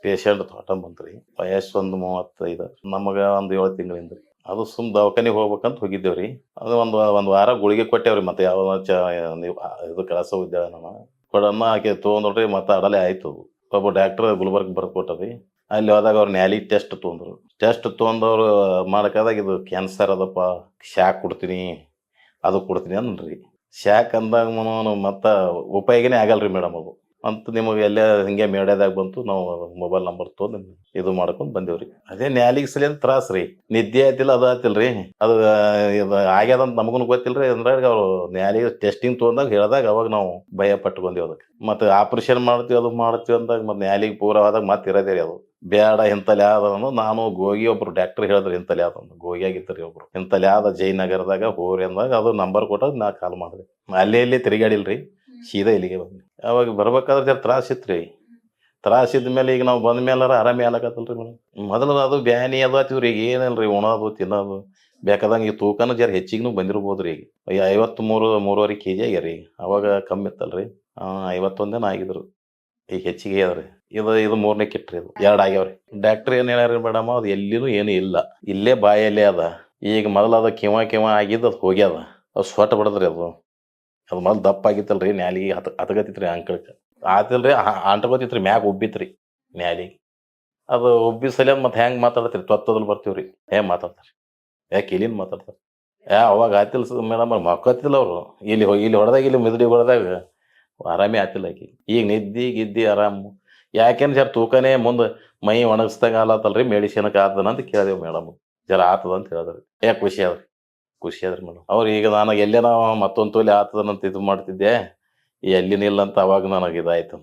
Patient ತೋಟ ಬಂತ್ರಿ. ವಯಸ್ಸು ಒಂದು 35 ನಮಗ ಒಂದು 7 ತಿಂಗಳಿಂದ ರೀ. ಅದು ಸುಮ್ ದವಾಖಾನಿಗೆ ಹೋಗ್ಬೇಕಂತ ಹೋಗಿದ್ದೇವ್ರಿ. ಅದು ಒಂದು ವಾರ ಗುಳಿಗೆ ಕೊಟ್ಟೇವ್ರಿ. ಮತ್ತೆ ಯಾವ ನೀವು ಇದು ಕೆಲಸ ಇದ್ದೇವೆ ನಾನು ಕೊಡಮ್ಮ ಆಕೆ ತೊಗೊಂಡ್ರಿ. ಮತ್ತೆ ಅಡಲೆ ಆಯ್ತು. ಒಬ್ಬ ಡಾಕ್ಟರ್ ಗುಲ್ಬರ್ಗ್ ಬರ್ದು ಕೊಟ್ಟರಿ. ಅಲ್ಲಿ ಹೋದಾಗ ಅವ್ರು ನ್ಯಾಲಿ ಟೆಸ್ಟ್ ತೊಗೊಂಡ್ರು. ಟೆಸ್ಟ್ ತೊಗೊಂಡವ್ರು ಮಾಡಕಾದಾಗ ಇದು ಕ್ಯಾನ್ಸರ್ ಅದಪ್ಪ, ಶಾಕ್ ಕೊಡ್ತೀನಿ ಅದು ಕೊಡ್ತೀನಿ ಅಂದ್ರಿ. ಶಾಕ್ ಅಂದಾಗ ಮತ್ತೆ ಉಪಯೋಗನೇ ಆಗಲ್ರಿ ಮೇಡಮ್ ಅದು. ಅಂತ ನಿಮಗೆ ಎಲ್ಲೇ ಹಿಂಗೆ ಮೇಡ್ಯಾದಾಗ ಬಂತು, ನಾವು ಮೊಬೈಲ್ ನಂಬರ್ ತೊಗೊಂಡು ಇದು ಮಾಡ್ಕೊಂಡು ಬಂದೇವ್ರಿ. ಅದೇ ನ್ಯಾಲಿಗೆ ಸಲಿಂದ ತ್ರಾಸ ರೀ. ನಿದ್ದೆ ಆಯ್ತಿಲ್ಲ ಅದು ಆತಿಲ್ರಿ. ಅದು ಇದು ಆಗ್ಯದಂತ ನಮಗೂ ಗೊತ್ತಿಲ್ರಿ. ಅಂದ್ರಾಗ ಅವ್ರು ನ್ಯಾಲಿಗೆ ಟೆಸ್ಟಿಂಗ್ ತೊಗೊಂಡಾಗ ಹೇಳಿದಾಗ ಅವಾಗ ನಾವು ಭಯ ಪಟ್ಕೊಂಡೇವು ಅದಕ್ಕೆ. ಮತ್ತೆ ಆಪರೇಷನ್ ಮಾಡ್ತೀವಿ ಅದು ಮಾಡ್ತೀವಿ ಅಂದಾಗ ಮತ್ತೆ ನ್ಯಾಲಿಗೆ ಪೂರ ಆದಾಗ ಮತ್ತೆ ಇರೋದೇ ರೀ ಅದು. ಬೇಡ ಇಂತಲ್ಲಿ ಯಾವ್ದು ನಾನು ಗೋಗಿ ಒಬ್ರು ಡಾಕ್ಟರ್ ಹೇಳಿದ್ರಿ ಇಂತಲ್ಲಿ ಯಾವ್ದು ಗೋಗಿಯಾಗಿತ್ತರಿ ಒಬ್ರು. ಇಂತಲ್ಲಿ ಯಾವ್ದ ಜಯನಗರದಾಗ ಹೋರಿ ಅಂದಾಗ ಅದು ನಂಬರ್ ಕೊಟ್ಟಾಗ ನಾ ಕಾಲ್ ಮಾಡಿದೆ. ಅಲ್ಲಿ ತಿರುಗಾಡಿಲ್ರಿ, ಸೀದಾ ಇಲ್ಲಿಗೆ ಬಂದ್ವಿ. ಅವಾಗ ಬರ್ಬೇಕಾದ್ರೆ ಜರ ತ್ರಾಸ ಇತ್ತು ರೀ. ತ್ರಾಸಿದ ಮೇಲೆ ಈಗ ನಾವು ಬಂದ ಮೇಲಾರ ಆರಾಮಿ ಆಗ್ಲಕತ್ತಲ್ರಿ ಮೇಡಮ್. ಮೊದಲು ಅದು ಬ್ಯಾನಿ ಅದು ಆತಿವ್ರಿ. ಈಗ ಏನಲ್ರಿ ಉಣೋದು ತಿನ್ನೋದು ಬೇಕಾದಂಗೆ. ಈ ತೂಕನೂ ಜರ ಹೆಚ್ಚಿಗೂ ಬಂದಿರ್ಬೋದು ರೀ. ಈಗ 53.5 kg ಆಗ್ಯಾರ ಈಗ. ಅವಾಗ ಕಮ್ಮಿ ಇತ್ತಲ್ರಿ. 51 ಆಗಿದ್ರು. ಈಗ ಹೆಚ್ಚಿಗೆ ಅದ್ರಿ. ಇದು 3ನೇ ಕಿಟ್ ರೀ. ಇದು 2 ಆಗ್ಯಾವ್ರಿ. ಡಾಕ್ಟರ್ ಏನ್ ಹೇಳ್ಯಾರಿ ಮೇಡಮ್, ಅದು ಎಲ್ಲಿನೂ ಏನು ಇಲ್ಲ, ಇಲ್ಲೇ ಬಾಯಲ್ಲೇ ಅದ. ಈಗ ಮೊದಲು ಅದ ಕಿವ ಆಗಿದ್ದು ಅದು ಹೋಗ್ಯದ. ಅದು ಸೊಟ್ಟ ಬಿಡದ್ರಿ ಅದು. ಅದು ಮೊದಲು ದಪ್ಪ ಆಗಿತ್ತಲ್ರಿ, ನ್ಯಾಲಿಗೆ ಹತ್ಗತ್ತಿತ್ರಿ ಅಂಕಳಕ್ಕೆ. ಆತಿಲ್ರಿ, ಅಂಟ್ಕೋತಿತ್ರಿ, ಮ್ಯಾಗ ಉಬ್ಬಿತ್ರಿ ನ್ಯಾಲಿಗೆ. ಅದು ಉಬ್ಬಿ ಸಲಿಂದ ಮತ್ತೆ ಹೆಂಗೆ ಮಾತಾಡ್ತೀರಿ, ತೊತ್ತದಲ್ಲಿ ಬರ್ತೀವ್ರಿ. ಮಾತಾಡ್ತಾರೆ ಯಾಕೆ ಇಲ್ಲಿಂದ ಮಾತಾಡ್ತಾರೆ. ಅವಾಗ ಆತಿಲ್ಲ ಮೇಡಮ್, ಮಕ್ಕತ್ತಿಲ್ಲ ಅವರು. ಇಲ್ಲಿ ಹೊಡೆದಾಗ, ಇಲ್ಲಿ ಮಿದುಡಿ ಹೊಡೆದಾಗ ಆರಾಮೇ ಆತಿಲ್ಲ ಆಕಿ. ಈಗ ನಿದ್ದಿ ಗಿದ್ದಿ ಆರಾಮು. ಯಾಕೆಂದ್ರೆ ಜರ ತೂಕನೇ ಮುಂದೆ ಮೈ ಒಣಗಿಸ್ದಾಗ ಆಲತ್ತಲ್ರಿ, ಮೆಡಿಸಿನ್ಗೆ ಆತದ ಅಂತ ಕೇಳಿದೆವು ಮೇಡಮ್. ಜರ ಆತದ ಅಂತ ಹೇಳಿದ್ರಿ. ಖುಷಿ ಅದ್ರಿ ಮೇಡಮ್. ಅವ್ರು ಈಗ ನನಗೆ ಎಲ್ಲೇ ನಾವು ಮತ್ತೊಂದು ತೊಲೆ ಆತದನಂತ ಇದು ಮಾಡ್ತಿದ್ದೆ, ಎಲ್ಲಿನಿಲ್ಲ ಅಂತ ಅವಾಗ ನನಗೆ ಇದಾಯ್ತು.